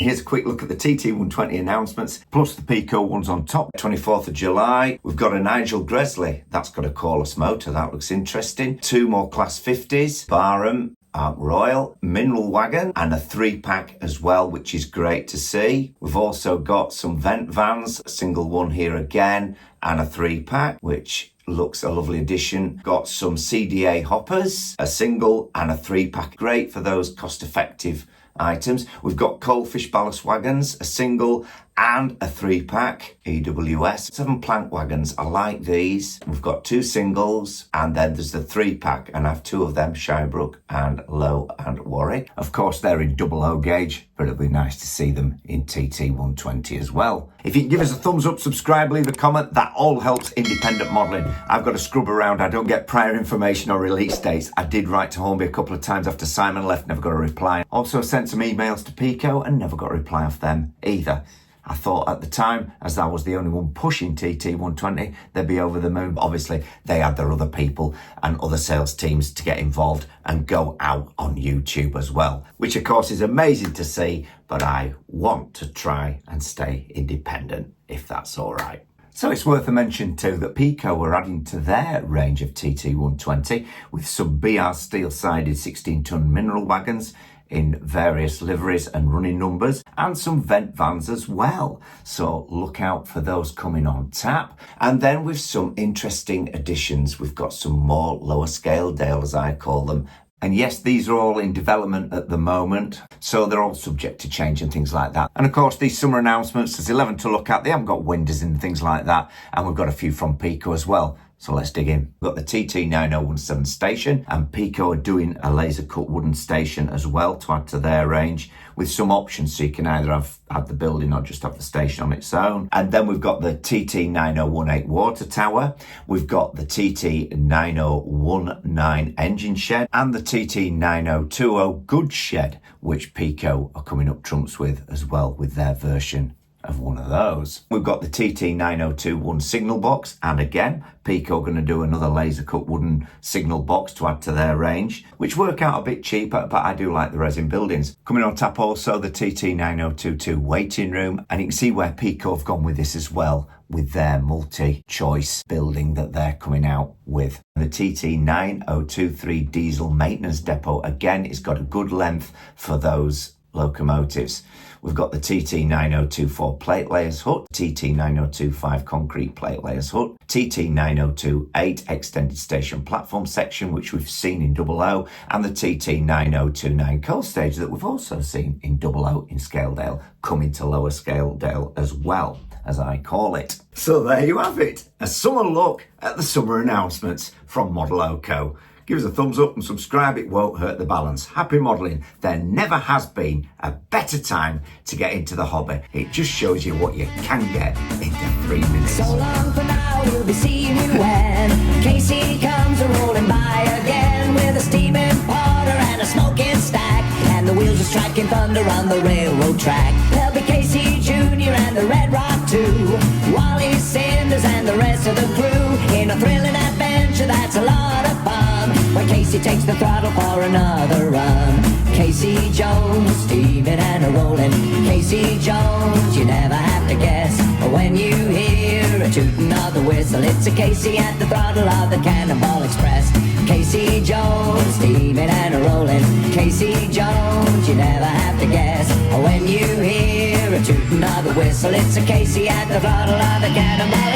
Here's a quick look at the TT120 announcements, plus the Peco ones on top. 24th of July, we've got a Nigel Gresley. That's got a cordless motor. That looks interesting. 2 more Class 50s, Barham, Royal, Mineral Wagon, and a 3-pack as well, which is great to see. We've also got some vent vans, a single one here again, and a 3-pack, which looks a lovely addition. Got some CDA hoppers, a single and a 3-pack. Great for those cost-effective items. We've got Coalfish ballast wagons, a single and a 3-pack. EWS 7 plank wagons. I like these. We've got 2 singles, and then there's the 3-pack, and I have 2 of them, Shirebrook and Low and Warwick. Of course, they're in 00 gauge, but it'll be nice to see them in TT120 as well. If you can give us a thumbs up, subscribe, leave a comment, that all helps independent modelling. I've got to scrub around. I don't get prior information or release dates. I did write to Hornby a couple of times after Simon left, never got a reply. Also sent some emails to Peco and never got a reply off them either. I thought at the time, as I was the only one pushing TT120, they'd be over the moon. But obviously, they had their other people and other sales teams to get involved and go out on YouTube as well, which of course is amazing to see, but I want to try and stay independent, if that's all right. So it's worth a mention too that Peco are adding to their range of TT120 with some BR steel-sided 16-ton mineral wagons in various liveries and running numbers, and some vent vans as well. So look out for those coming on tap. And then with some interesting additions, we've got some more lower scale Dale, as I call them. And yes, these are all in development at the moment, so they're all subject to change and things like that. And of course, these summer announcements, there's 11 to look at. They haven't got windows and things like that. And we've got a few from Peco as well. So let's dig in. We've got the TT9017 station, and Peco are doing a laser cut wooden station as well to add to their range, with some options, so you can either have the building or just have the station on its own. And then we've got the TT9018 water tower, we've got the TT9019 engine shed, and the TT9020 goods shed, which Peco are coming up trumps with as well, with their version of one of those. We've got the TT9021 signal box, and again, Peco are going to do another laser cut wooden signal box to add to their range, which work out a bit cheaper, but I do like the resin buildings. Coming on tap also the TT9022 waiting room, and you can see where Peco have gone with this as well, with their multi-choice building that they're coming out with. The TT9023 diesel maintenance depot, again, it's got a good length for those locomotives. We've got the TT9024 plate layers hut, TT9025 concrete plate layers hut, TT9028 extended station platform section, which we've seen in 00, and the TT9029 coal stage that we've also seen in 00 in Scaledale, coming to lower Scaledale as well, as I call it. So there you have it, a summer look at the summer announcements from Modeloco. Give us a thumbs up and subscribe, it won't hurt the balance. Happy modelling. There never has been a better time to get into the hobby. It just shows you what you can get into 3 minutes. So long for now, we'll be seeing you when Casey comes rolling by again with a steaming porter and a smoking stack, and the wheels are striking thunder on the railroad track. There'll be Casey Jr. and the Red Rock too, Wally Sanders and the rest of the crew, in a thrilling adventure that's a lot of fun, when Casey takes the throttle for another run. Casey Jones, steaming and a-rolling. Casey Jones, you never have to guess. When you hear a tooting of the whistle, it's a Casey at the throttle of the Cannonball Express. Casey Jones, steaming and a-rolling. Casey Jones, you never have to guess. When you hear a tooting of the whistle, it's a Casey at the throttle of the Cannonball